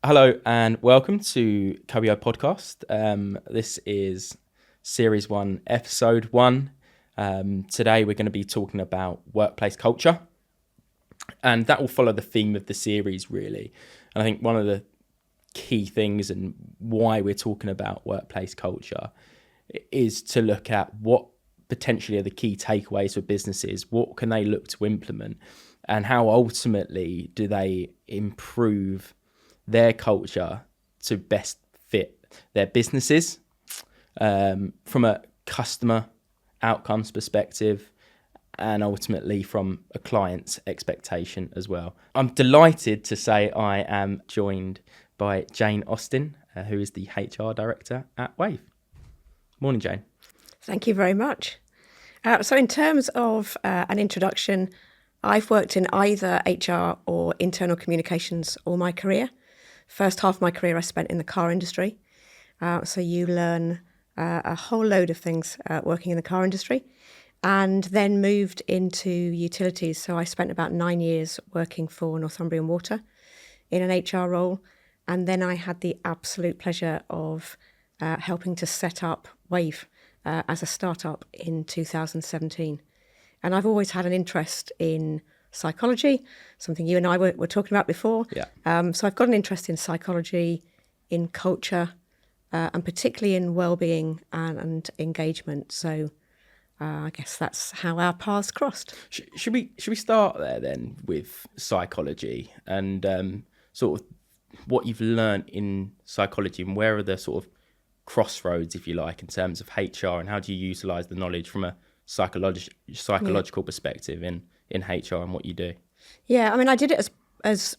Hello and welcome to coeo podcast. This is series 1, episode 1. Today we're going to be talking about workplace culture, and that will follow the theme of the series really. And I think one of the key things and why we're talking about workplace culture is to look at what potentially are the key takeaways for businesses, what can they look to implement, and how ultimately do they improve their culture to best fit their businesses from a customer outcomes perspective and ultimately from a client's expectation as well. I'm delighted to say I am joined by Jane Austin, who is the HR director at Wave. Morning, Jane. Thank you very much. So in terms of an introduction, I've worked in either HR or internal communications all my career. First half of my career I spent in the car industry. So you learn a whole load of things working in the car industry, and then moved into utilities. So I spent about 9 years working for Northumbrian Water in an HR role. And then I had the absolute pleasure of helping to set up Wave as a startup in 2017. And I've always had an interest in psychology, something you and I were talking about before. Yeah. So I've got an interest in psychology, in culture, and particularly in well-being and engagement. So I guess that's how our paths crossed. Should we start there then with psychology and sort of what you've learned in psychology, and where are the sort of crossroads, if you like, in terms of HR, and how do you utilise the knowledge from a psychological perspective in HR and what you do? Yeah, I mean, I did it as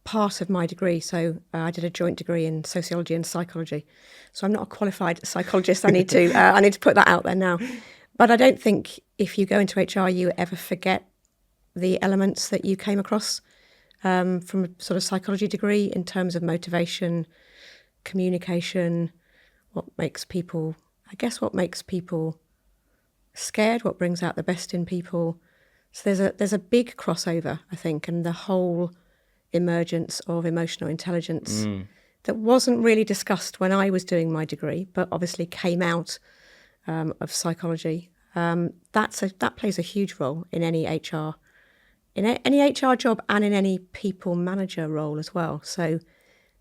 part of my degree. So I did a joint degree in sociology and psychology. So I'm not a qualified psychologist. I need to put that out there now. But I don't think if you go into HR, you ever forget the elements that you came across from a sort of psychology degree in terms of motivation, communication, what makes people scared, what brings out the best in people. So there's a big crossover, I think, and the whole emergence of emotional intelligence that wasn't really discussed when I was doing my degree, but obviously came out of psychology. That plays a huge role in any HR, any HR job, and in any people manager role as well. So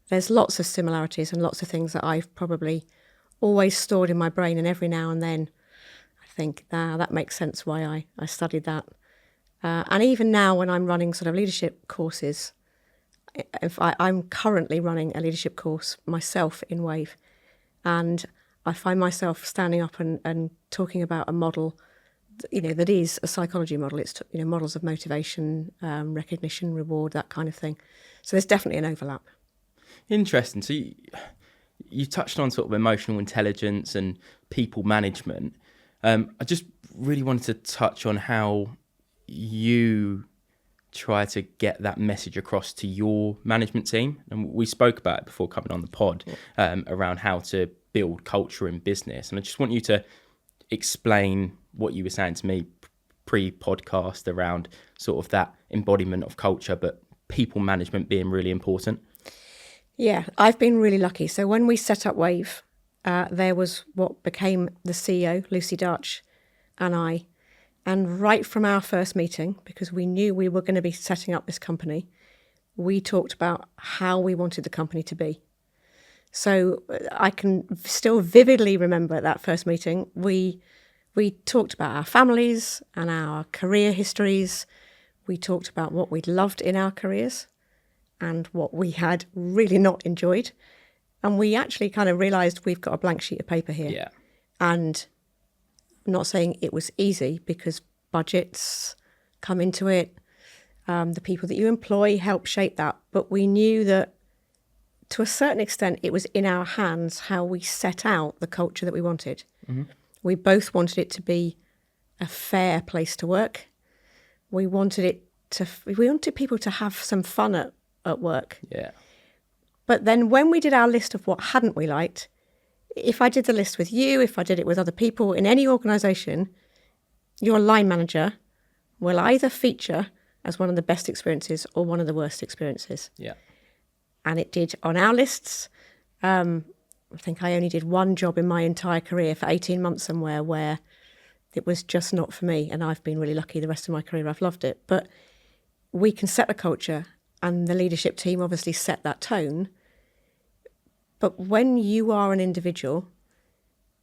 there's lots of similarities and lots of things that I've probably always stored in my brain, and every now and then I think, that makes sense why I studied that. And even now when I'm running sort of leadership courses, I'm currently running a leadership course myself in Wave, and I find myself standing up and talking about a model, that is a psychology model. It's, models of motivation, recognition, reward, that kind of thing. So there's definitely an overlap. Interesting. So you touched on sort of emotional intelligence and people management. I just really wanted to touch on how you try to get that message across to your management team. And we spoke about it before coming on the pod, around how to build culture in business. And I just want you to explain what you were saying to me pre-podcast around sort of that embodiment of culture, but people management being really important. Yeah, I've been really lucky. So when we set up Wave, there was what became the CEO, Lucy Dutch, and I. And right from our first meeting, because we knew we were going to be setting up this company, we talked about how we wanted the company to be. So I can still vividly remember at that first meeting, we talked about our families and our career histories. We talked about what we'd loved in our careers and what we had really not enjoyed. And we actually kind of realised we've got a blank sheet of paper here. Yeah. And I'm not saying it was easy, because budgets come into it. The people that you employ help shape that. But we knew that to a certain extent, it was in our hands how we set out the culture that we wanted. Mm-hmm. We both wanted it to be a fair place to work. We wanted people to have some fun at work. Yeah. But then when we did our list of what hadn't we liked, if I did the list with you, if I did it with other people in any organisation, your line manager will either feature as one of the best experiences or one of the worst experiences. Yeah. and it did on our lists. I think I only did one job in my entire career for 18 months somewhere where it was just not for me, and I've been really lucky the rest of my career. I've loved it. But we can set the culture, and the leadership team obviously set that tone. But when you are an individual,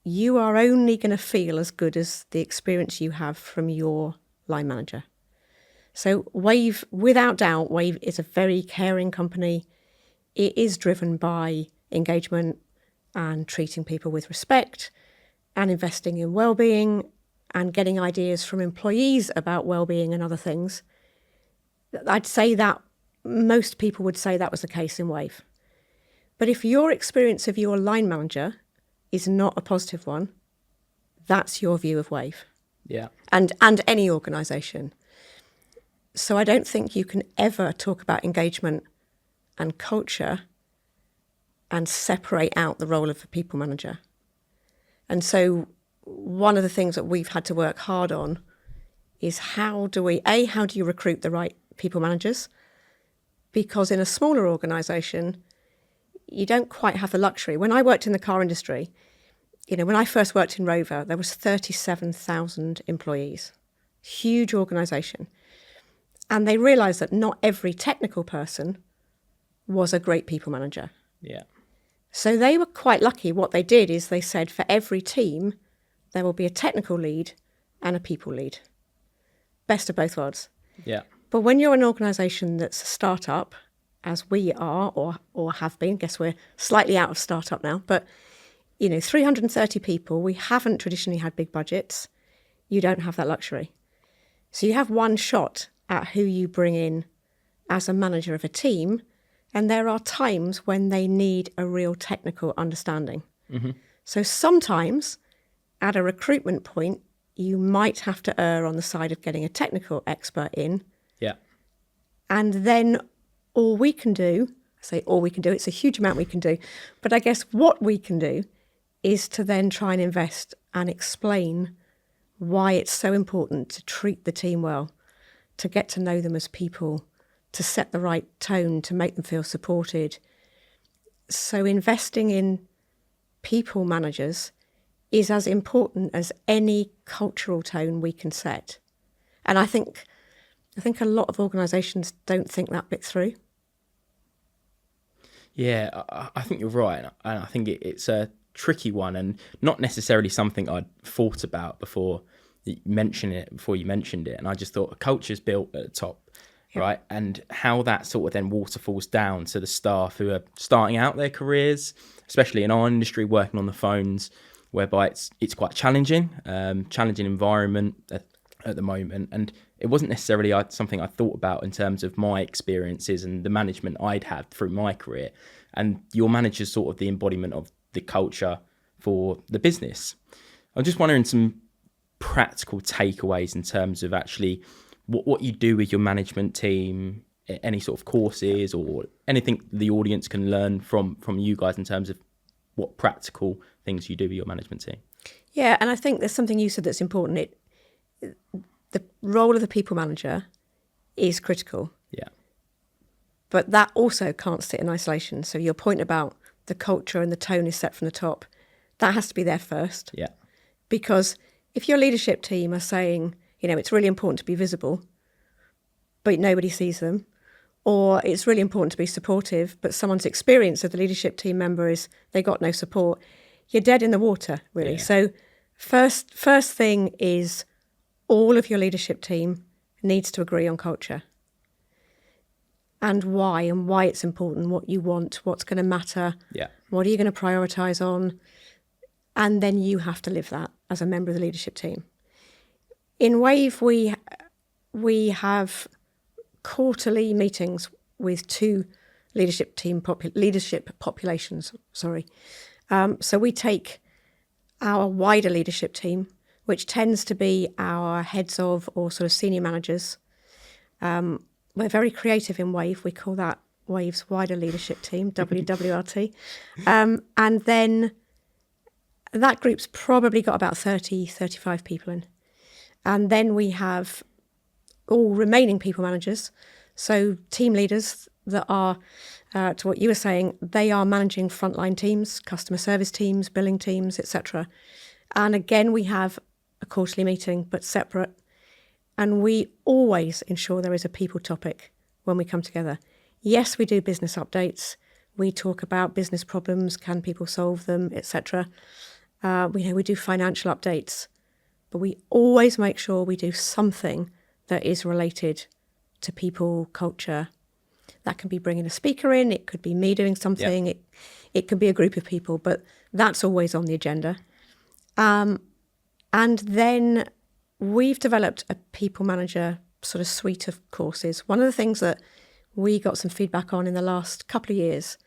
you are only going to feel as good as the experience you have from your line manager. So Wave, without doubt, Wave is a very caring company. It is driven by engagement and treating people with respect and investing in well-being and getting ideas from employees about well-being and other things. I'd say that most people would say that was the case in Wave. But if your experience of your line manager is not a positive one, that's your view of Wave. Yeah. And any organisation. So I don't think you can ever talk about engagement and culture and separate out the role of a people manager. And so one of the things that we've had to work hard on is how do you recruit the right people managers? Because in a smaller organisation, you don't quite have the luxury. When I worked in the car industry, when I first worked in Rover, there was 37,000 employees, huge organisation. And they realised that not every technical person was a great people manager. Yeah. So they were quite lucky. What they did is they said for every team, there will be a technical lead and a people lead. Best of both worlds. Yeah. But when you're an organisation that's a startup, as we are or have been, I guess we're slightly out of startup now, but 330 people, we haven't traditionally had big budgets. You don't have that luxury. So you have one shot at who you bring in as a manager of a team, and there are times when they need a real technical understanding. Mm-hmm. So sometimes at a recruitment point, you might have to err on the side of getting a technical expert in. Yeah. And then all we can do, I say all we can do, it's a huge amount we can do, but I guess what we can do is to then try and invest and explain why it's so important to treat the team well, to get to know them as people, to set the right tone, to make them feel supported. So investing in people managers is as important as any cultural tone we can set. And I think a lot of organisations don't think that bit through. Yeah, I think you're right. And I think it's a tricky one and not necessarily something I'd thought about before you mentioned it. And I just thought a culture's built at the top. Yep. Right, and how that sort of then waterfalls down to the staff who are starting out their careers, especially in our industry, working on the phones, whereby it's quite challenging environment at the moment. And it wasn't necessarily something I thought about in terms of my experiences and the management I'd had through my career. And your manager's sort of the embodiment of the culture for the business. I'm just wondering some practical takeaways in terms of actually what you do with your management team, any sort of courses or anything the audience can learn from you guys in terms of what practical things you do with your management team. Yeah, and I think there's something you said that's important. The role of the people manager is critical. Yeah. But that also can't sit in isolation. So your point about the culture and the tone is set from the top, that has to be there first. Yeah. Because if your leadership team are saying, it's really important to be visible, but nobody sees them, or it's really important to be supportive, but someone's experience of the leadership team member is they got no support, you're dead in the water, really. Yeah. So first thing is all of your leadership team needs to agree on culture and why it's important, what you want, what's going to matter, what are you going to prioritise on, and then you have to live that as a member of the leadership team. In Wave, we have quarterly meetings with two leadership populations. So we take our wider leadership team, which tends to be our heads of or sort of senior managers. We're very creative in Wave. We call that Wave's wider leadership team, WWRT. And then that group's probably got about 30, 35 people in. And then we have all remaining people managers, so team leaders that are, to what you were saying, they are managing frontline teams, customer service teams, billing teams, etc. And again, we have a quarterly meeting, but separate. And we always ensure there is a people topic when we come together. Yes, we do business updates. We talk about business problems, can people solve them, etc. We do financial updates, but we always make sure we do something that is related to people, culture. That can be bringing a speaker in, it could be me doing something, it could be a group of people, but that's always on the agenda. And then we've developed a people manager sort of suite of courses. One of the things that we got some feedback on in the last couple of years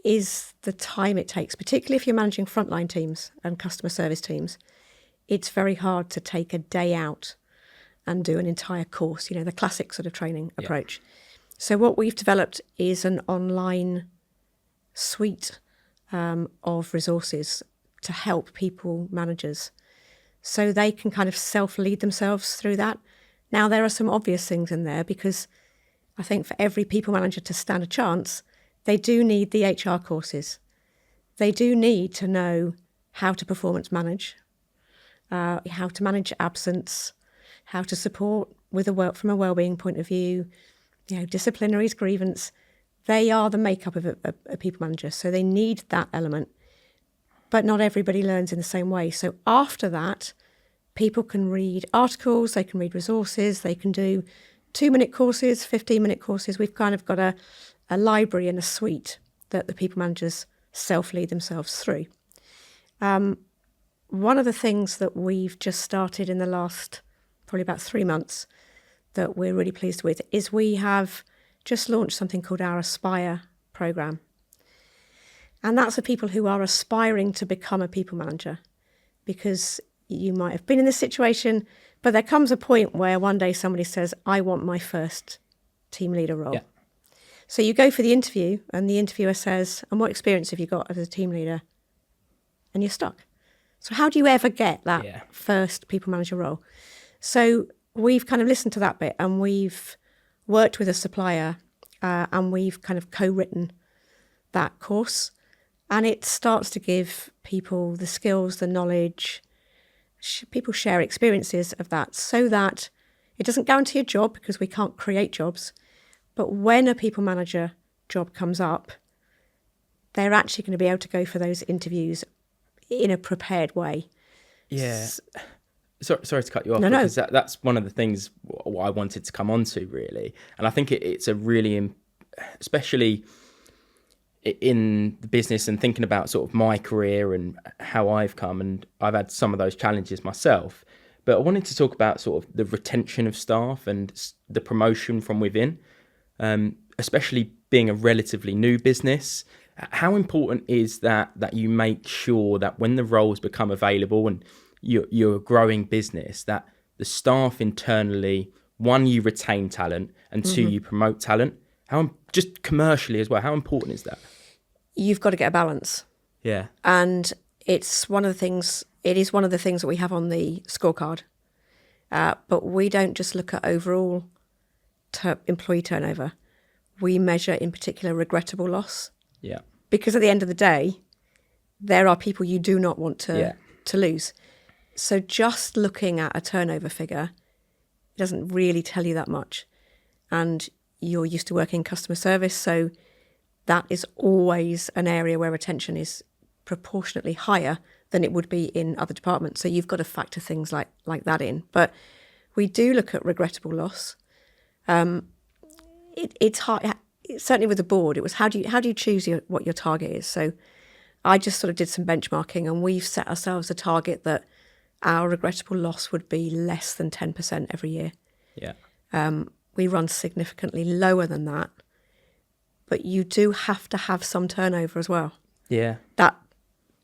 is the time it takes, particularly if you're managing frontline teams and customer service teams. It's very hard to take a day out and do an entire course, the classic sort of training approach. So what we've developed is an online suite of resources to help people managers so they can kind of self-lead themselves through that. Now, there are some obvious things in there because I think for every people manager to stand a chance, they do need the HR courses. They do need to know how to performance manage, how to manage absence, how to support with from a wellbeing point of view, disciplinaries, grievance. They are the makeup of a people manager, so they need that element. But not everybody learns in the same way. So after that, people can read articles, they can read resources, they can do 2-minute courses, 15-minute courses. We've kind of got a library and a suite that the people managers self-lead themselves through. One of the things that we've just started in the last probably about 3 months that we're really pleased with is we have just launched something called our Aspire programme. And that's for people who are aspiring to become a people manager, because you might have been in this situation, but there comes a point where one day somebody says, I want my first team leader role. Yeah. So you go for the interview and the interviewer says, and what experience have you got as a team leader? And you're stuck. So how do you ever get that first people manager role? So we've kind of listened to that bit and we've worked with a supplier and we've kind of co-written that course. And it starts to give people the skills, the knowledge, people share experiences of that so that it doesn't guarantee a job because we can't create jobs. But when a people manager job comes up, they're actually going to be able to go for those interviews in a prepared way. Yeah. Sorry to cut you off, because that's one of the things what I wanted to come on to, really. And I think it's a really, especially in the business and thinking about sort of my career and how I've come, and I've had some of those challenges myself. But I wanted to talk about sort of the retention of staff and the promotion from within, especially being a relatively new business. How important is that you make sure that when the roles become available and you're a growing business, that the staff internally, one, you retain talent, and two, you promote talent? How, just commercially as well, how important is that? You've got to get a balance. Yeah. And it is one of the things that we have on the scorecard. But we don't just look at overall employee turnover. We measure in particular regrettable loss. Yeah. Because at the end of the day, there are people you do not want to lose. So just looking at a turnover figure doesn't really tell you that much. And you're used to working in customer service, so that is always an area where retention is proportionately higher than it would be in other departments. So you've got to factor things like that in. But we do look at regrettable loss. It's hard. Certainly with the board, it was how do you choose what your target is. So I just sort of did some benchmarking, and we've set ourselves a target that our regrettable loss would be less than 10% every year. Yeah. We run significantly lower than that, but you do have to have some turnover as well. Yeah. That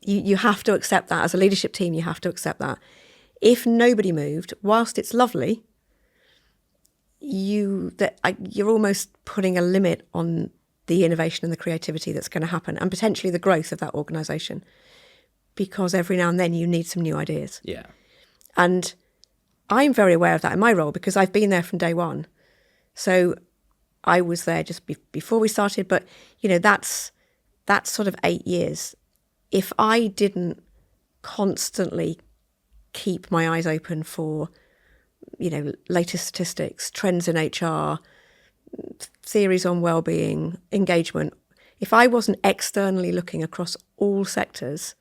you have to accept that as a leadership team. You have to accept that. If nobody moved, whilst it's lovely, you're almost putting a limit on the innovation and the creativity that's going to happen, and potentially the growth of that organisation, because every now and then you need some new ideas. Yeah. And I'm very aware of that in my role because I've been there from day one. So I was there just before we started, but that's sort of 8 years. If I didn't constantly keep my eyes open for latest statistics, trends in HR, theories on well-being, engagement, if I wasn't externally looking across all sectors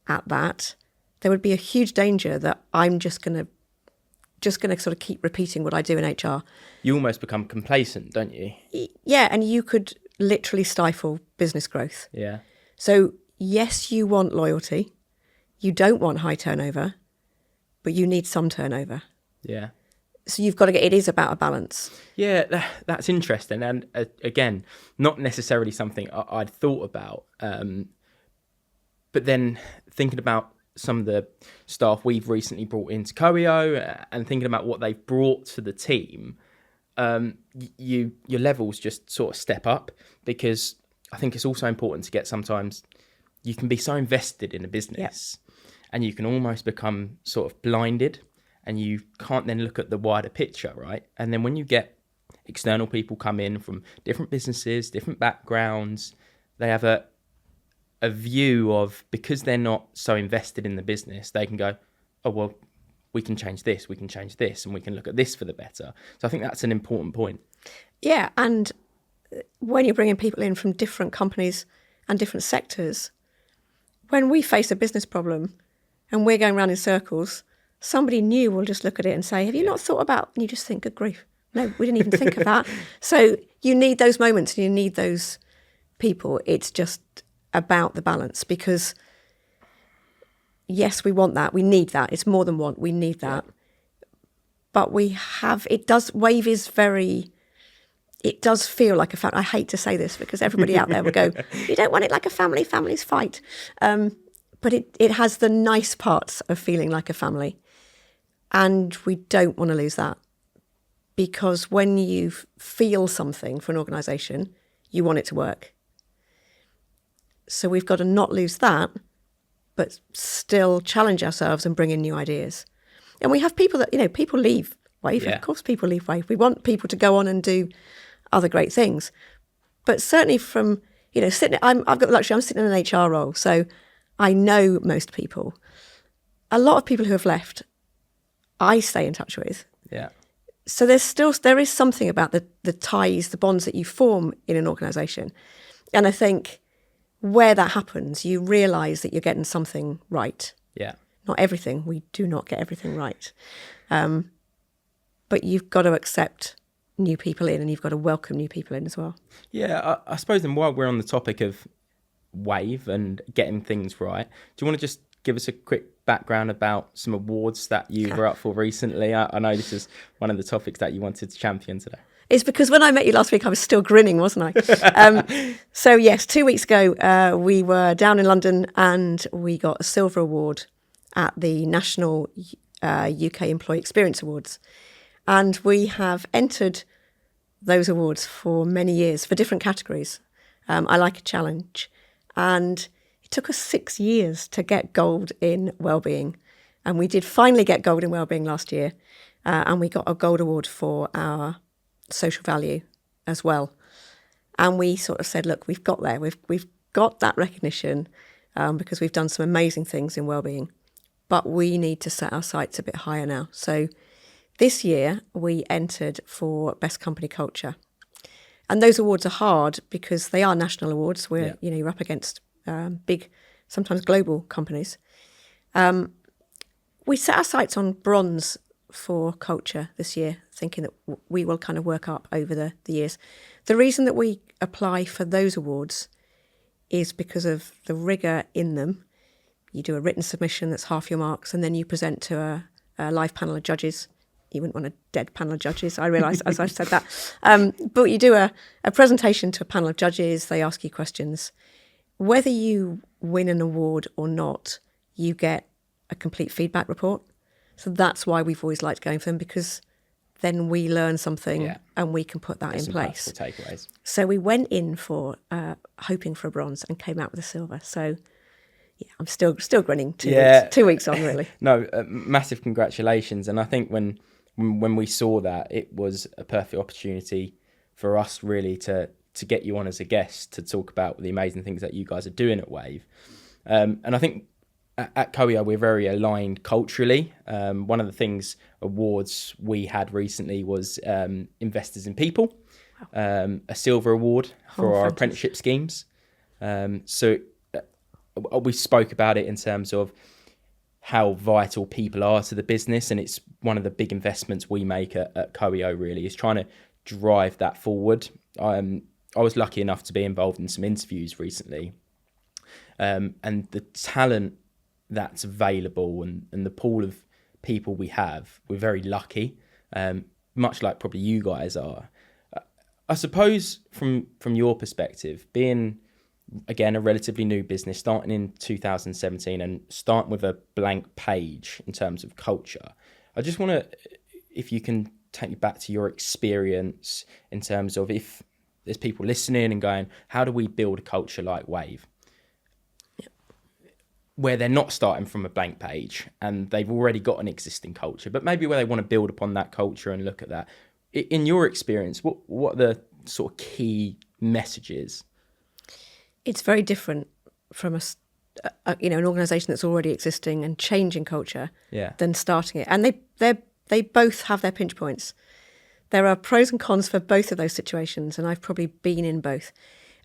at that, there would be a huge danger that I'm just going to sort of keep repeating what I do in HR. You almost become complacent, don't you? Yeah, and you could literally stifle business growth. Yeah. So yes, you want loyalty. You don't want high turnover, but you need some turnover. Yeah. So you've got to it is about a balance. Yeah, that's interesting. And again, not necessarily something I'd thought about. But then thinking about some of the staff we've recently brought into coeo and thinking about what they've brought to the team, your levels just sort of step up, because I think it's also important to get, sometimes you can be so invested in a business and you can almost become sort of blinded, and you can't then look at the wider picture, right? And then when you get external people come in from different businesses, different backgrounds, they have a view of, because they're not so invested in the business, they can go, oh, well, we can change this, and we can look at this for the better. So I think that's an important point. Yeah, and when you're bringing people in from different companies and different sectors, when we face a business problem and we're going around in circles, somebody new will just look at it and say, have you not thought about, and you just think, good grief, no, we didn't even think of that. So you need those moments and you need those people. It's just about the balance, because yes, we want that, we need that. It's more than want, we need that. But it does feel like a family. I hate to say this because everybody out there will go, you don't want it like a family, families fight. But it has the nice parts of feeling like a family. And we don't want to lose that, because when you feel something for an organisation, you want it to work. So we've got to not lose that, but still challenge ourselves and bring in new ideas. And we have people that, people leave Wave. Yeah. Of course people leave Wave. We want people to go on and do other great things. But certainly from, I've got the luxury, I'm sitting in an HR role, so I know most people. A lot of people who have left, I stay in touch with. Yeah. So there is something about the ties, the bonds that you form in an organisation. And I think where that happens, you realise that you're getting something right. Yeah. Not everything. We do not get everything right. But you've got to accept new people in, and you've got to welcome new people in as well. Yeah, I suppose then, while we're on the topic of Wave and getting things right, do you want to just give us a quick background about some awards that you were up for recently? I know this is one of the topics that you wanted to champion today. It's because when I met you last week, I was still grinning, wasn't I? So yes, 2 weeks ago, we were down in London and we got a silver award at the National UK Employee Experience Awards. And we have entered those awards for many years for different categories. I like a challenge. And it took us 6 years to get gold in wellbeing. And we did finally get gold in wellbeing last year. And we got a gold award for our social value as well. And we sort of said, look, we've got there. We've got that recognition because we've done some amazing things in wellbeing. But we need to set our sights a bit higher now. So this year we entered for Best Company Culture. And those awards are hard because they are national awards where, you're up against big, sometimes global companies. We set our sights on bronze for culture this year, thinking that we will kind of work up over the years. The reason that we apply for those awards is because of the rigour in them. You do a written submission that's half your marks, and then you present to a live panel of judges. You wouldn't want a dead panel of judges, I realised as I said that. But you do a presentation to a panel of judges. They ask you questions. Whether you win an award or not, you get a complete feedback report. So that's why we've always liked going for them, because then we learn something and we can put that in place. Takeaways. So we went in for hoping for a bronze and came out with a silver. So I'm still grinning 2 weeks on, really. No, massive congratulations. And I think when we saw that, it was a perfect opportunity for us really to get you on as a guest to talk about the amazing things that you guys are doing at Wave. And I think at coeo we're very aligned culturally. One of the awards we had recently was Investors in People, a silver award for our apprenticeship schemes. So we spoke about it in terms of how vital people are to the business, and it's one of the big investments we make at coeo really, is trying to drive that forward. I was lucky enough to be involved in some interviews recently, and the talent that's available and the pool of people we have, we're very lucky, much like probably you guys are. I suppose from your perspective, being again a relatively new business, starting in 2017 and starting with a blank page in terms of culture, I just want to, if you can take me back to your experience in terms of, if there's people listening and going, how do we build a culture like Wave? Where they're not starting from a blank page and they've already got an existing culture, but maybe where they want to build upon that culture and look at that. In your experience, what are the sort of key messages? It's very different from an organisation that's already existing and changing culture than starting it. And they both have their pinch points. There are pros and cons for both of those situations, and I've probably been in both.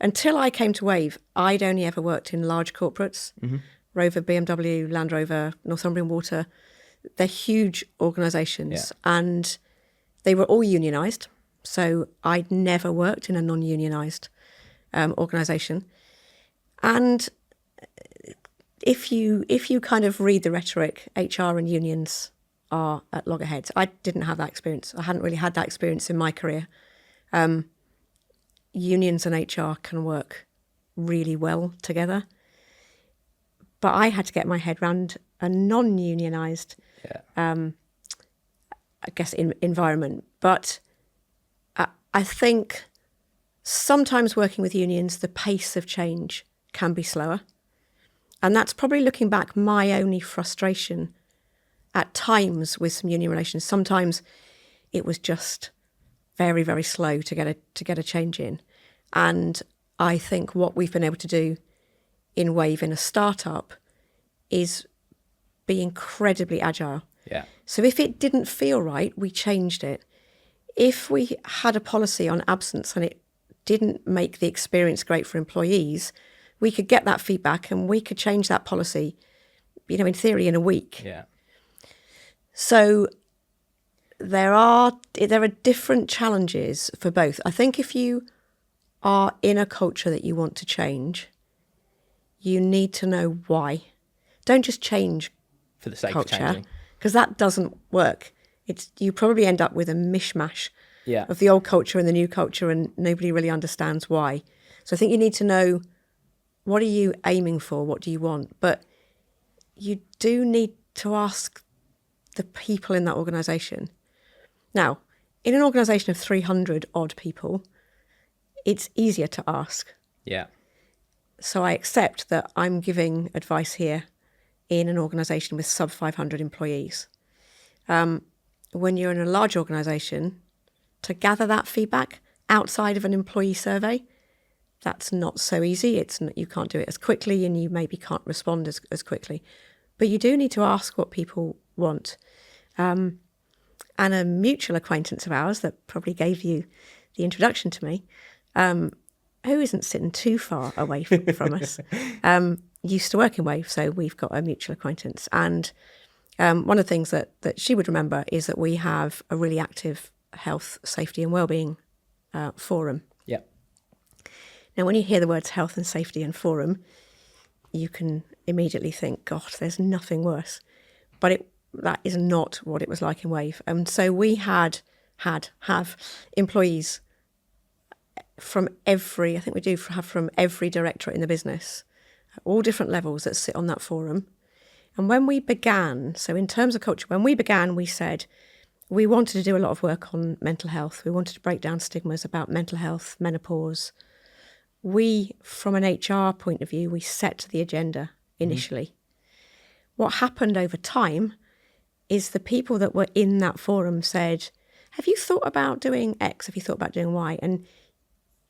Until I came to Wave, I'd only ever worked in large corporates. Mm-hmm. Rover, BMW, Land Rover, Northumbrian Water. They're huge organisations, and they were all unionised. So I'd never worked in a non-unionised organisation. And if you kind of read the rhetoric, HR and unions are at loggerheads. I didn't have that experience. I hadn't really had that experience in my career. Unions and HR can work really well together. But I had to get my head around a non-unionised, environment. But I think sometimes working with unions, the pace of change can be slower. And that's probably, looking back, my only frustration at times with some union relations. Sometimes it was just very, very slow to get a change in. And I think what we've been able to do in Wave, in a startup, is be incredibly agile. Yeah. So if it didn't feel right, we changed it. If we had a policy on absence and it didn't make the experience great for employees, we could get that feedback and we could change that policy, in theory, in a week. Yeah. So there are different challenges for both. I think if you are in a culture that you want to change, you need to know why. Don't just change for the sake culture, of changing, because that doesn't work. You probably end up with a mishmash of the old culture and the new culture, and nobody really understands why. So I think you need to know, what are you aiming for? What do you want? But you do need to ask the people in that organisation. Now, in an organisation of 300 odd people, it's easier to ask. Yeah. So I accept that I'm giving advice here in an organisation with sub 500 employees. When you're in a large organisation, to gather that feedback outside of an employee survey, that's not so easy. You can't do it as quickly, and you maybe can't respond as quickly. But you do need to ask what people want. And a mutual acquaintance of ours that probably gave you the introduction to me, who isn't sitting too far away from us, used to work in Wave, so we've got a mutual acquaintance. And one of the things that she would remember is that we have a really active health, safety and wellbeing forum. Yeah. Now, when you hear the words health and safety and forum, you can immediately think, gosh, there's nothing worse. But that is not what it was like in Wave. And so we have employees from every directorate in the business, at all different levels, that sit on that forum. And when we began, so in terms of culture, we said we wanted to do a lot of work on mental health. We wanted to break down stigmas about mental health, menopause. We, from an HR point of view, we set the agenda initially. Mm-hmm. What happened over time is the people that were in that forum said, have you thought about doing X? Have you thought about doing Y? And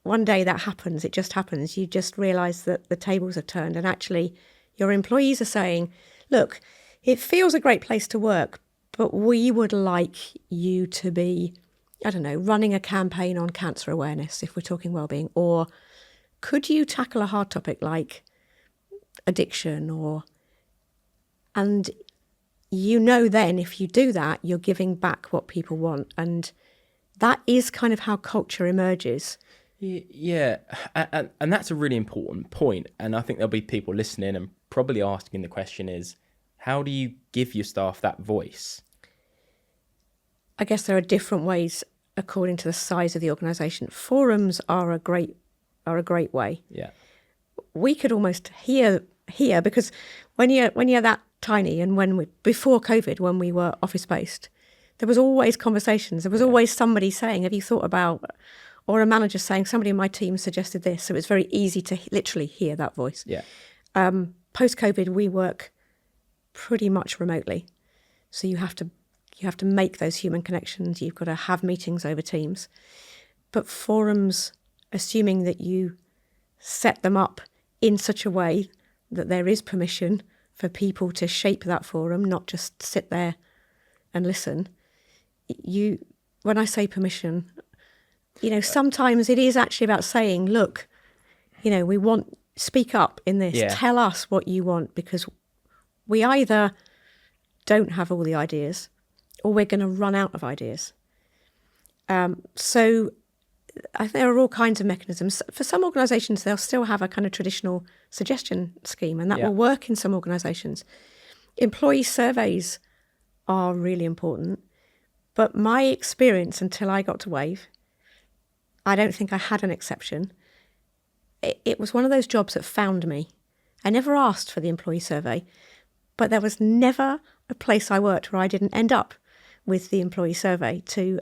one day that happens, it just happens. You just realise that the tables have turned and actually your employees are saying, look, it feels a great place to work, but we would like you to be, I don't know, running a campaign on cancer awareness, if we're talking wellbeing, or could you tackle a hard topic like addiction and you know then if you do that, you're giving back what people want. And that is kind of how culture emerges. Yeah, and that's a really important point. And I think there'll be people listening and probably asking the question is, how do you give your staff that voice? I guess there are different ways according to the size of the organisation. Forums are a great way. Yeah, we could almost hear because when you're that tiny and before COVID, when we were office based, there was always conversations. There was always somebody saying, "Have you thought about?" Or a manager saying, "Somebody in my team suggested this." So it's very easy to literally hear that voice. Yeah. Post COVID, we work pretty much remotely, so you have to make those human connections. You've got to have meetings over Teams, but forums, assuming that you set them up in such a way that there is permission for people to shape that forum, not just sit there and listen. When I say permission, sometimes it is actually about saying, look, speak up in this, tell us what you want, because we either don't have all the ideas or we're going to run out of ideas. So I think there are all kinds of mechanisms. For some organisations, they'll still have a kind of traditional suggestion scheme, and that will work in some organisations. Employee surveys are really important, but my experience until I got to Wave, I don't think I had an exception. It was one of those jobs that found me. I never asked for the employee survey, but there was never a place I worked where I didn't end up with the employee survey to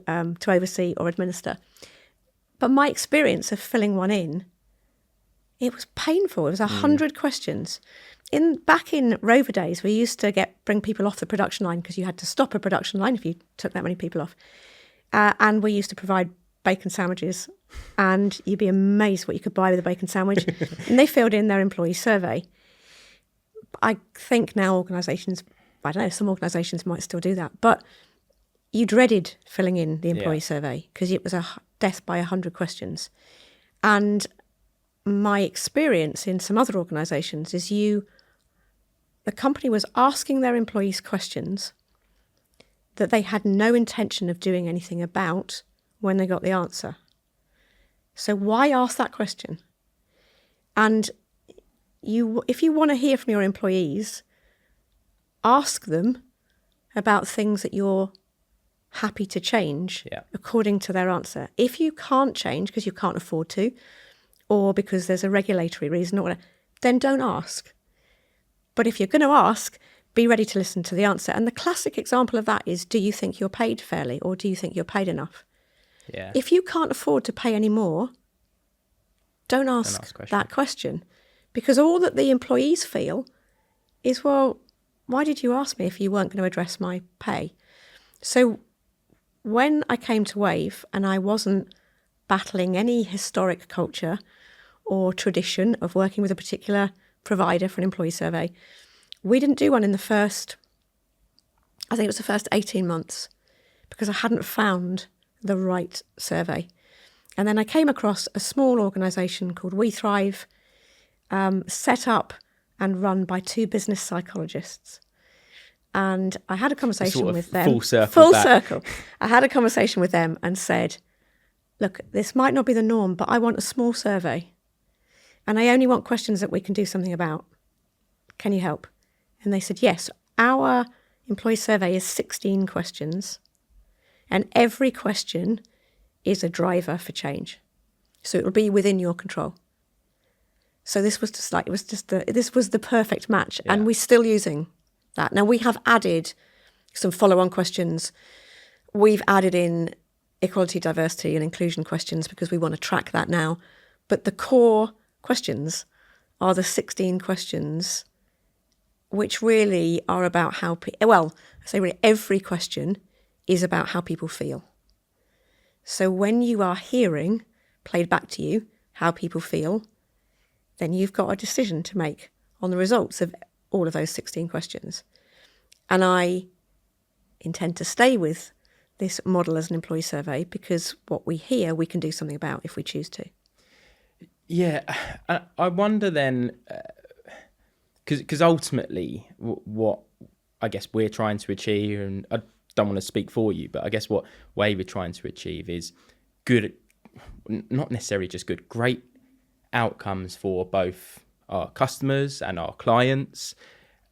oversee or administer. But my experience of filling one in, it was painful. It was 100 questions. Back in Rover days, we used to bring people off the production line because you had to stop a production line if you took that many people off. And we used to provide bacon sandwiches, and you'd be amazed what you could buy with a bacon sandwich. And they filled in their employee survey. I think now organisations, I don't know, some organisations might still do that, but you dreaded filling in the employee survey because it was a death by 100 questions. And my experience in some other organisations is the company was asking their employees questions that they had no intention of doing anything about when they got the answer. So why ask that question? And if you want to hear from your employees, ask them about things that you're happy to change according to their answer. If you can't change because you can't afford to, or because there's a regulatory reason, or whatever, then don't ask. But if you're going to ask, be ready to listen to the answer. And the classic example of that is, do you think you're paid fairly, or do you think you're paid enough? Yeah. If you can't afford to pay any more, don't ask that question. Because all that the employees feel is, well, why did you ask me if you weren't going to address my pay? So when I came to Wave and I wasn't battling any historic culture or tradition of working with a particular provider for an employee survey, we didn't do one in the first 18 months because I hadn't found the right survey. And then I came across a small organisation called We Thrive, set up and run by two business psychologists. And I had a conversation with them. Full circle. I had a conversation with them and said, look, this might not be the norm, but I want a small survey. And I only want questions that we can do something about. Can you help? And they said, yes, our employee survey is 16 questions. And every question is a driver for change. So it will be within your control. So this was this was the perfect match. Yeah. And we're still using that. Now we have added some follow-on questions. We've added in equality, diversity and inclusion questions because we want to track that now. But the core questions are the 16 questions which really are about how, every question is about how people feel. So when you are hearing played back to you how people feel, then you've got a decision to make on the results of all of those 16 questions. And I intend to stay with this model as an employee survey because what we hear, we can do something about if we choose to. Yeah, I wonder then, because ultimately what I guess we're trying to achieve, and I don't want to speak for you, but I guess what way we're trying to achieve is good, not necessarily just good, great outcomes for both our customers and our clients.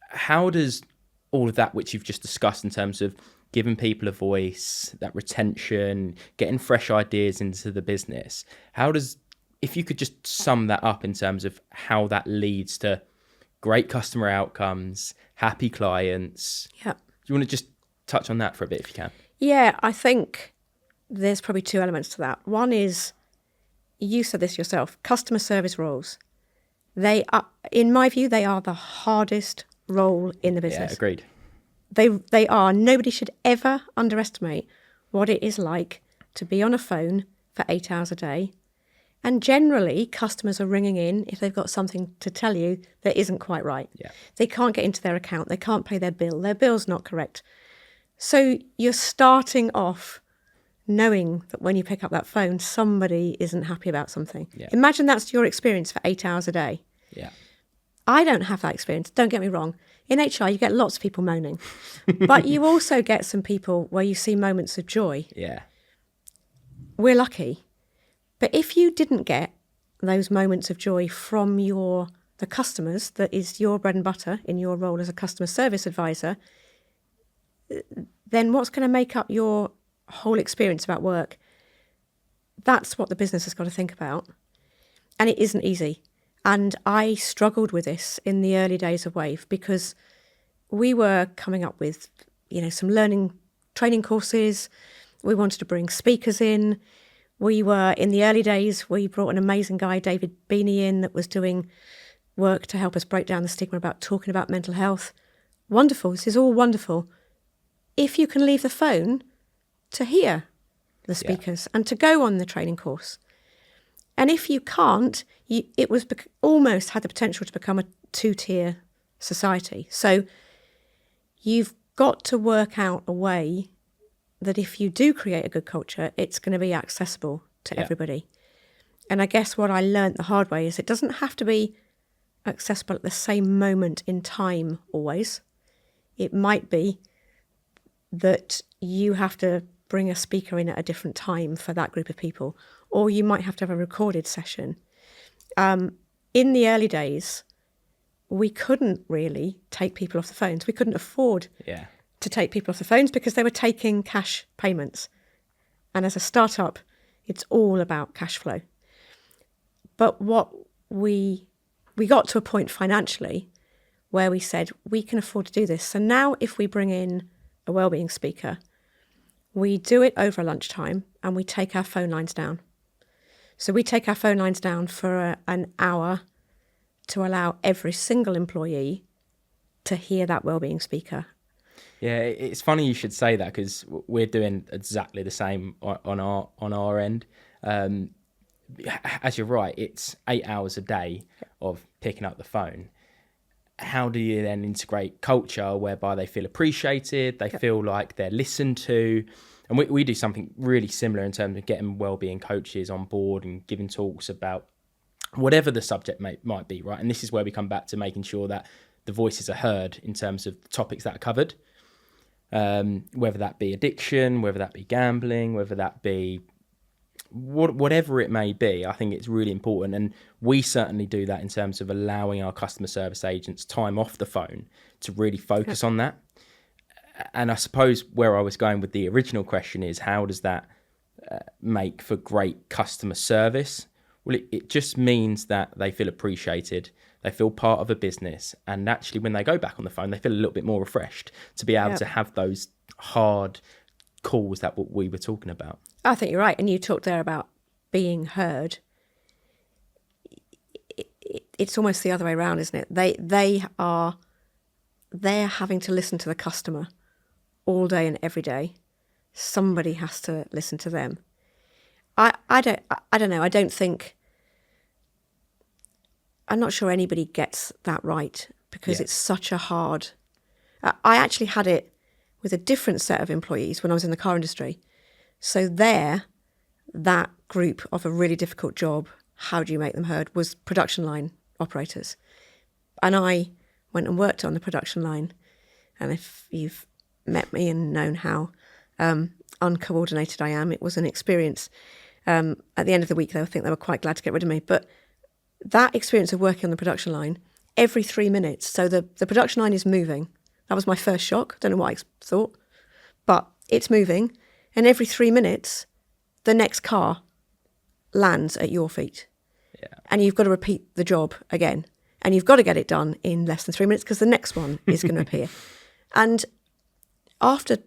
How does all of that, which you've just discussed in terms of giving people a voice, that retention, getting fresh ideas into the business, how does, if you could just sum that up in terms of how that leads to great customer outcomes, happy clients? Yeah. Do you want to just touch on that for a bit if you can? Yeah, I think there's probably two elements to that. One is, you said this yourself, customer service roles. They are, in my view, they are the hardest role in the business. Yeah, agreed. They are. Nobody should ever underestimate what it is like to be on a phone for 8 hours a day. And generally, customers are ringing in if they've got something to tell you that isn't quite right. Yeah. They can't get into their account. They can't pay their bill. Their bill's not correct. So you're starting off knowing that when you pick up that phone, somebody isn't happy about something. Yeah. Imagine that's your experience for 8 hours a day. Yeah. I don't have that experience. Don't get me wrong. In HR, you get lots of people moaning. But you also get some people where you see moments of joy. Yeah. We're lucky. But if you didn't get those moments of joy from the customers, that is your bread and butter in your role as a customer service advisor, then what's going to make up your whole experience about work? That's what the business has got to think about. And it isn't easy. And I struggled with this in the early days of Wave because we were coming up with, some learning training courses. We wanted to bring speakers in. We were, in the early days, we brought an amazing guy, David Beanie, in that was doing work to help us break down the stigma about talking about mental health. Wonderful. This is all wonderful. If you can leave the phone to hear the speakers and to go on the training course. And if you can't, it was almost had the potential to become a two-tier society. So you've got to work out a way that if you do create a good culture, it's going to be accessible to everybody. And I guess what I learned the hard way is it doesn't have to be accessible at the same moment in time always. It might be that you have to bring a speaker in at a different time for that group of people, or you might have to have a recorded session. In the early days, we couldn't really take people off the phones. We couldn't afford to take people off the phones because they were taking cash payments. And as a startup, it's all about cash flow. But what we got to a point financially where we said, we can afford to do this. So now if we bring in a wellbeing speaker, we do it over lunchtime and we take our phone lines down. So we take our phone lines down for an hour to allow every single employee to hear that wellbeing speaker. Yeah, it's funny you should say that because we're doing exactly the same on our end. As you're right, it's 8 hours a day of picking up the phone. How do you then integrate culture whereby they feel appreciated, they feel like they're listened to? And we do something really similar in terms of getting wellbeing coaches on board and giving talks about whatever the subject might be, right? And this is where we come back to making sure that the voices are heard in terms of the topics that are covered, whether that be addiction, whether that be gambling, whether that be whatever it may be. I think it's really important, and we certainly do that in terms of allowing our customer service agents time off the phone to really focus on that. And I suppose where I was going with the original question is, how does that make for great customer service? Well, it just means that they feel appreciated, they feel part of a business, and actually when they go back on the phone, they feel a little bit more refreshed to be able to have those hard calls that what we were talking about. I think you're right. And you talked there about being heard. It's almost the other way around, isn't it? They're having to listen to the customer all day and every day. Somebody has to listen to them. I don't know. I don't think, I'm not sure anybody gets that right, because it's such a hard, I actually had it with a different set of employees when I was in the car industry. So that group of a really difficult job, how do you make them heard, was production line operators. And I went and worked on the production line. And if you've met me and known how uncoordinated I am, it was an experience. At the end of the week, I think they were quite glad to get rid of me. But that experience of working on the production line, every 3 minutes, so the production line is moving. That was my first shock. Don't know what I thought. But it's moving. And every 3 minutes, the next car lands at your feet. Yeah. And you've got to repeat the job again. And you've got to get it done in less than 3 minutes, because the next one is going to appear. And after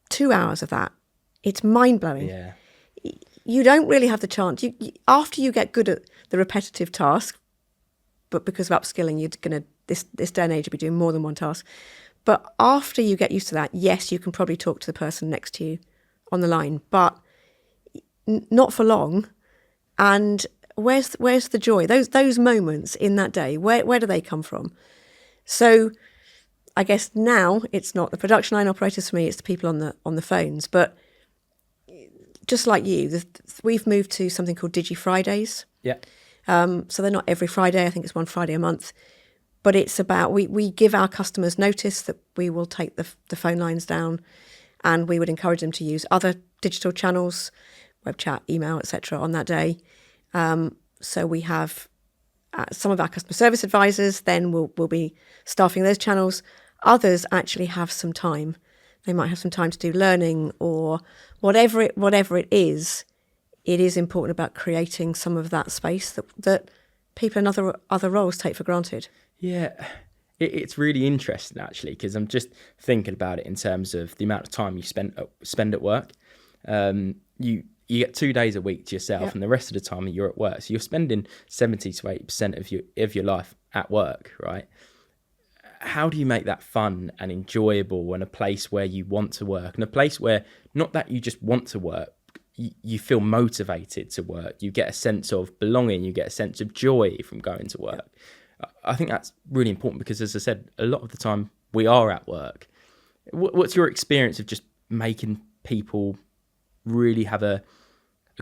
2 hours of that, it's mind-blowing. Yeah. You don't really have the chance. After you get good at the repetitive task, but because of upskilling, you're going to, this day and age, you'll be doing more than one task. But after you get used to that, yes, you can probably talk to the person next to you on the line, but not for long. And where's the joy? Those moments in that day, where do they come from? So I guess now it's not the production line operators for me, it's the people on the phones. But just like you, we've moved to something called Digi Fridays. Yeah. So they're not every Friday. I think it's one Friday a month. But it's about, we give our customers notice that we will take the phone lines down, and we would encourage them to use other digital channels, web chat, email, etc. on that day. So we have some of our customer service advisors then will be staffing those channels. Others actually have some time. They might have some time to do learning or whatever it is. It is important about creating some of that space that people in other roles take for granted. Yeah, it's really interesting actually, because I'm just thinking about it in terms of the amount of time you spend at work. You get 2 days a week to yourself, and the rest of the time you're at work. So you're spending 70 to 80% of your life at work, right? How do you make that fun and enjoyable, and a place where you want to work, and a place where not that you just want to work, you feel motivated to work, you get a sense of belonging, you get a sense of joy from going to work. I think that's really important, because as I said, a lot of the time we are at work. What's your experience of just making people really have a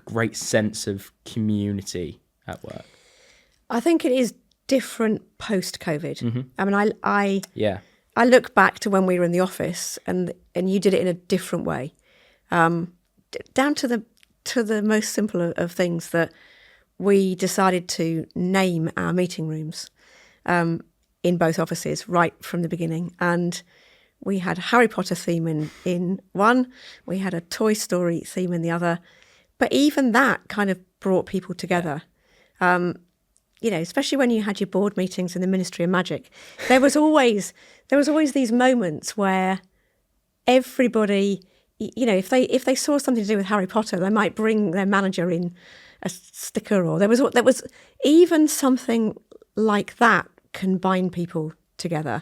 great sense of community at work? I think it is different post-COVID. Mm-hmm. I mean, I look back to when we were in the office, and you did it in a different way, down to the most simple of things, that we decided to name our meeting rooms in both offices right from the beginning. And we had a Harry Potter theme in one, we had a Toy Story theme in the other. But even that kind of brought people together. Especially when you had your board meetings in the Ministry of Magic, there was always these moments where everybody, if they saw something to do with Harry Potter, they might bring their manager in a sticker, or there was even something like that can bind people together.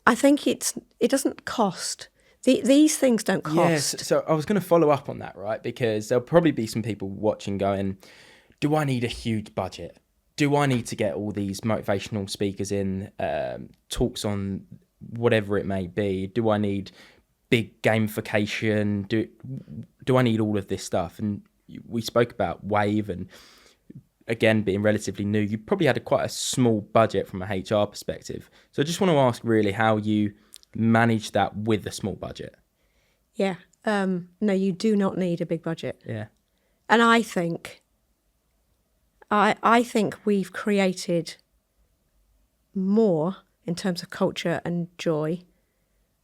I think it doesn't cost. These things don't cost. Yes, so I was going to follow up on that, right? Because there'll probably be some people watching going, do I need a huge budget? Do I need to get all these motivational speakers in, talks on whatever it may be? Do I need big gamification? Do I need all of this stuff? And we spoke about Wave, and again, being relatively new, you probably had quite a small budget from a HR perspective. So I just want to ask really how you manage that with a small budget. Yeah. No, you do not need a big budget. Yeah. And I think we've created more in terms of culture and joy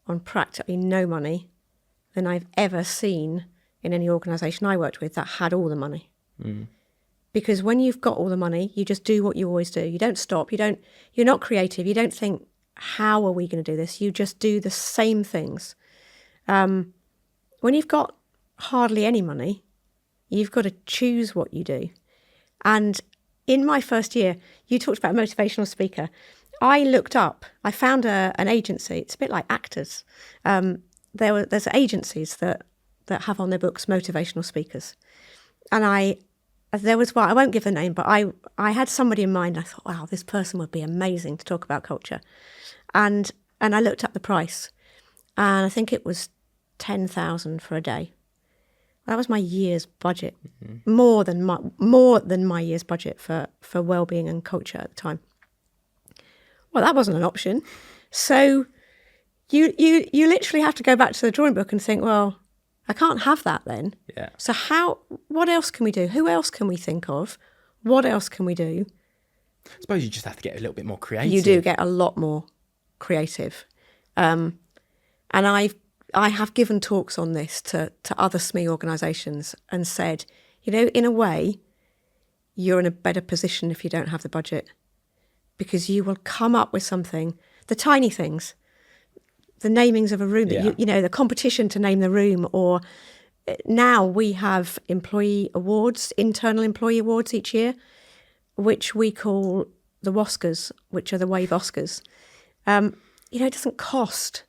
on practically no money than I've ever seen in any organisation I worked with that had all the money. Mm. Because when you've got all the money, you just do what you always do. You don't stop. You're not creative. You don't think, how are we going to do this? You just do the same things. When you've got hardly any money, you've got to choose what you do. And in my first year, you talked about a motivational speaker. I looked up, I found an agency. It's a bit like actors. There's agencies that have on their books motivational speakers. there was one, I won't give the name, but I had somebody in mind. I thought, wow, this person would be amazing to talk about culture. And I looked up the price, and I think it was 10,000 for a day. That was my year's budget, more than my year's budget for well-being and culture at the time. Well, that wasn't an option. So you literally have to go back to the drawing book and think, well, I can't have that then. Yeah. So what else can we do? Who else can we think of? What else can we do? I suppose you just have to get a little bit more creative. You do get a lot more creative. And I have given talks on this to other SME organisations and said, in a way, you're in a better position if you don't have the budget, because you will come up with something, the tiny things, the namings of a room, that the competition to name the room, or now we have employee awards, internal employee awards each year, which we call the WOSCAs, which are the Wave Oscars. It doesn't cost.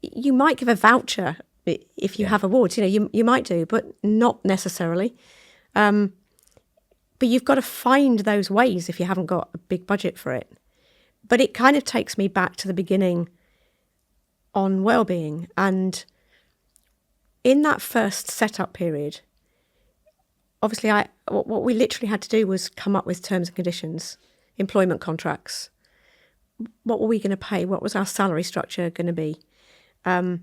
You might give a voucher if you have awards, you might do, but not necessarily. But you've got to find those ways if you haven't got a big budget for it. But it kind of takes me back to the beginning on well-being. And in that first setup period, obviously what we literally had to do was come up with terms and conditions, employment contracts. What were we going to pay? What was our salary structure going to be? And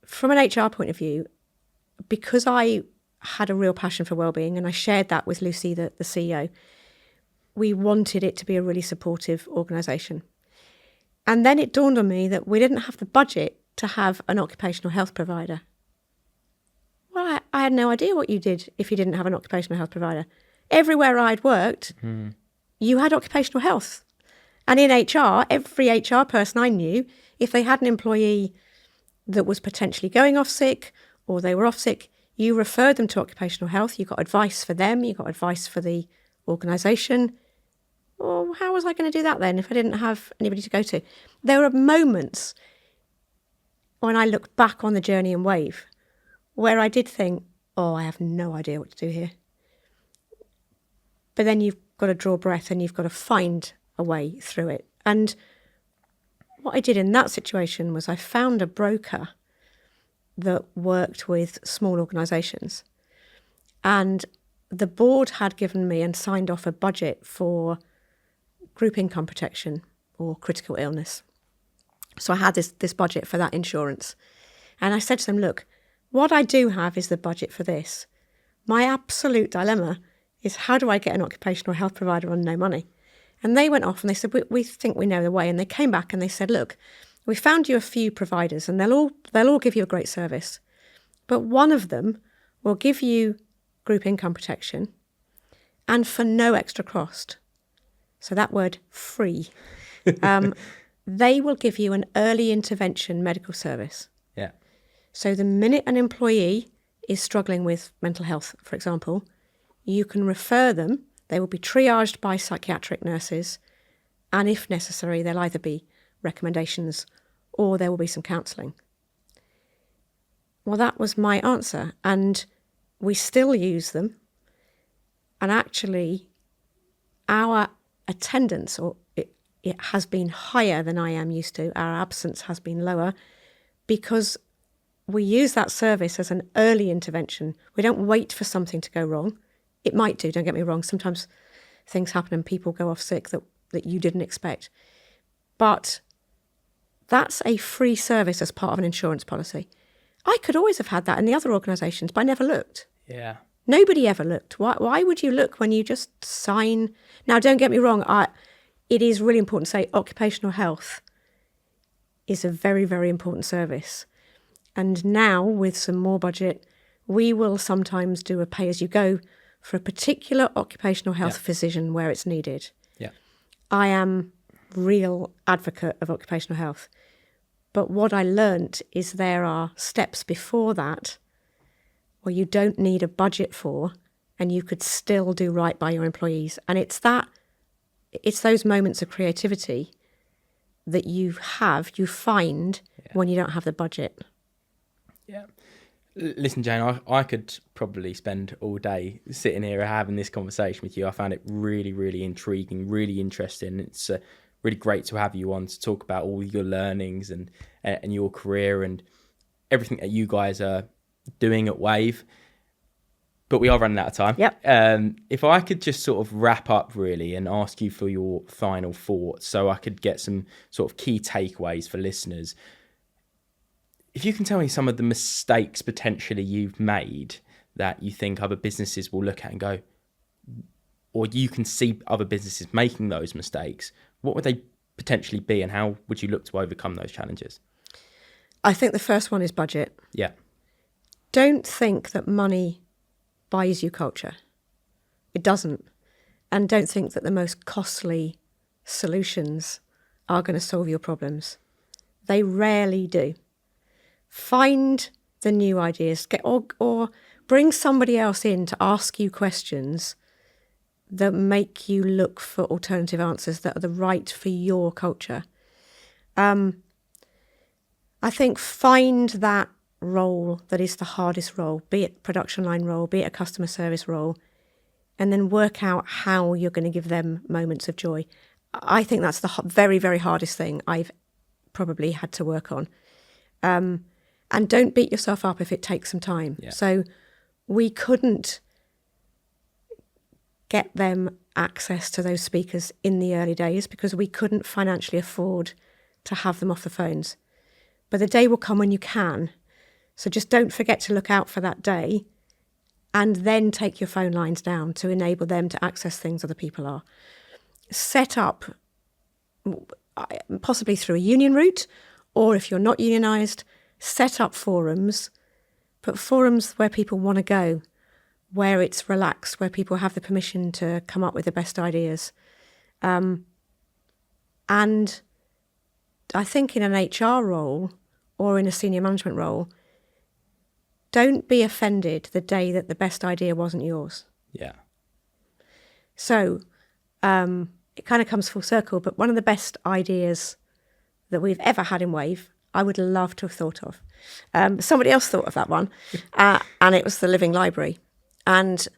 from an HR point of view, because I had a real passion for well-being and I shared that with Lucy, the CEO, we wanted it to be a really supportive organisation. And then it dawned on me that we didn't have the budget to have an occupational health provider. Well, I had no idea what you did if you didn't have an occupational health provider. Everywhere I'd worked, you had occupational health. And in HR, every HR person I knew, if they had an employee that was potentially going off sick or they were off sick, you referred them to occupational health. You got advice for them. You got advice for the organisation. Well, how was I going to do that then if I didn't have anybody to go to? There were moments when I look back on the journey in Wave where I did think, I have no idea what to do here. But then you've got to draw breath and you've got to find a way through it. And what I did in that situation was I found a broker that worked with small organisations. And the board had given me and signed off a budget for group income protection or critical illness. So I had this budget for that insurance. And I said to them, look, what I do have is the budget for this. My absolute dilemma is how do I get an occupational health provider on no money? And they went off and they said, we think we know the way. And they came back and they said, look, we found you a few providers and they'll all give you a great service. But one of them will give you group income protection and for no extra cost. So that word, free. They will give you an early intervention medical service. Yeah. So the minute an employee is struggling with mental health, for example, you can refer them. They will be triaged by psychiatric nurses. And if necessary, there'll either be recommendations or there will be some counselling. Well, that was my answer. And we still use them. And actually, our attendance, it has been higher than I am used to. Our absence has been lower because we use that service as an early intervention. We don't wait for something to go wrong. It might do, don't get me wrong. Sometimes things happen and people go off sick that you didn't expect. But that's a free service as part of an insurance policy. I could always have had that in the other organisations, but I never looked. Yeah. Nobody ever looked. Why would you look when you just sign? Now, don't get me wrong. It is really important to say occupational health is a very, very important service. And now, with some more budget, we will sometimes do a pay-as-you-go for a particular occupational health physician where it's needed. Yeah. I am real advocate of occupational health. But what I learnt is there are steps before that where you don't need a budget for and you could still do right by your employees. And it's those moments of creativity that you find when you don't have the budget. Yeah. Listen, Jane, I could probably spend all day sitting here having this conversation with you. I found it really, really intriguing, really interesting. It's really great to have you on to talk about all your learnings and your career and everything that you guys are doing at Wave. But we are running out of time. Yep. If I could just sort of wrap up really and ask you for your final thoughts so I could get some sort of key takeaways for listeners. If you can tell me some of the mistakes potentially you've made that you think other businesses will look at and go, or you can see other businesses making those mistakes, what would they potentially be and how would you look to overcome those challenges? I think the first one is budget. Yeah. Don't think that money buys you culture. It doesn't. And don't think that the most costly solutions are going to solve your problems. They rarely do. Find the new ideas, or bring somebody else in to ask you questions that make you look for alternative answers that are the right for your culture. I think find that role that is the hardest role, be it production line role, be it a customer service role, and then work out how you're going to give them moments of joy. I think that's the very, very hardest thing I've probably had to work on. And don't beat yourself up if it takes some time. Yeah. So we couldn't get them access to those speakers in the early days because we couldn't financially afford to have them off the phones. But the day will come when you can. So just don't forget to look out for that day and then take your phone lines down to enable them to access things other people are. Set up, possibly through a union route, or if you're not unionised, set up forums, but forums where people want to go, where it's relaxed, where people have the permission to come up with the best ideas. And I think in an HR role or in a senior management role, don't be offended the day that the best idea wasn't yours. Yeah. So it kind of comes full circle, but one of the best ideas that we've ever had in Wave, I would love to have thought of. Somebody else thought of that one, and it was the Living Library. And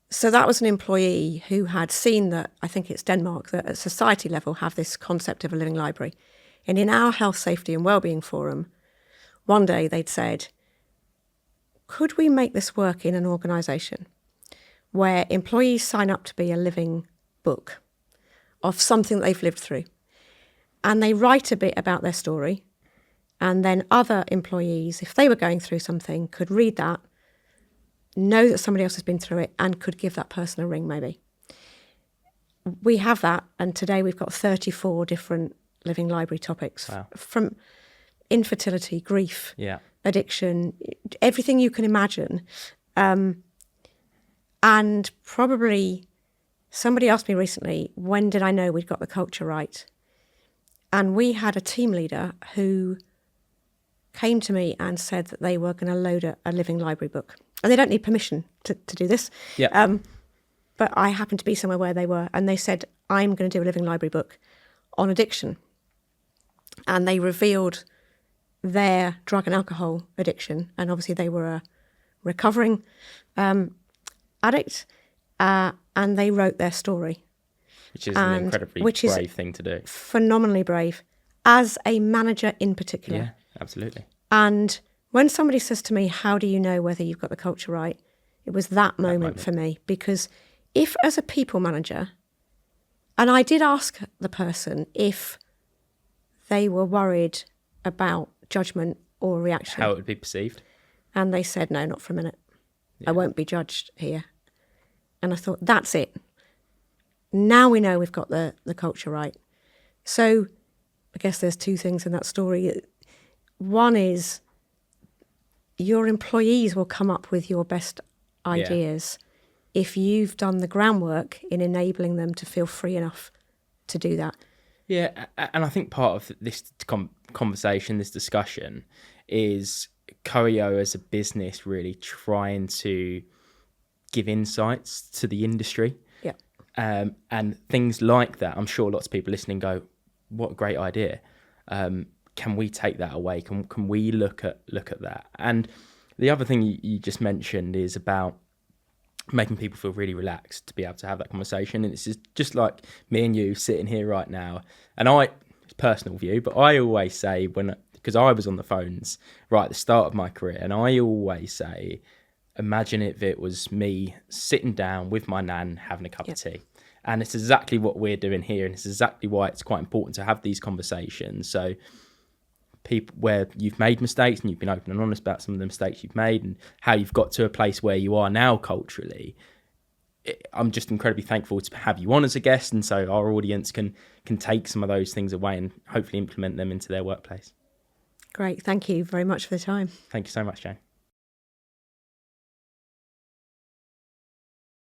so that was an employee who had seen that, I think it's Denmark, that at society level have this concept of a living library. And in our health, safety and wellbeing forum, one day they'd said, could we make this work in an organisation where employees sign up to be a living book of something they've lived through? And they write a bit about their story. And then other employees, if they were going through something, could read that, know that somebody else has been through it, and could give that person a ring maybe. We have that, and today we've got 34 different living library topics. Wow. From infertility, grief, Yeah. addiction, everything you can imagine. And probably somebody asked me recently, when did I know we'd got the culture right? And we had a team leader who came to me and said that they were going to load a living library book. And they don't need permission to do this. Yeah. But I happened to be somewhere where they were, and they said, I'm going to do a living library book on addiction. And they revealed their drug and alcohol addiction. And obviously they were a recovering addict. And they wrote their story. Which is an incredibly brave thing to do. Phenomenally brave, as a manager in particular. Yeah, absolutely. And when somebody says to me, how do you know whether you've got the culture right? It was that moment for me. Because if as a people manager, and I did ask the person if they were worried about judgment or reaction. How it would be perceived. And they said, no, not for a minute. Yeah. I won't be judged here. And I thought, that's it. Now we know we've got the culture right. So I guess there's two things in that story. One is your employees will come up with your best ideas if you've done the groundwork in enabling them to feel free enough to do that. Yeah, and I think part of this conversation, this discussion, is coeo as a business really trying to give insights to the industry. Yeah. And things like that, I'm sure lots of people listening go, what a great idea. Can we take that away? Can we look at that? And The other thing you just mentioned is about making people feel really relaxed to be able to have that conversation. And it's just like me and you sitting here right now. And it's personal view, but I always say because I was on the phones right at the start of my career, and I always say, imagine if it was me sitting down with my nan having a cup of tea. And it's exactly what we're doing here. And it's exactly why it's quite important to have these conversations. So people where you've made mistakes and you've been open and honest about some of the mistakes you've made and how you've got to a place where you are now culturally. I'm just incredibly thankful to have you on as a guest, and so our audience can take some of those things away and hopefully implement them into their workplace. Great. Thank you very much for the time. Thank you so much, Jane.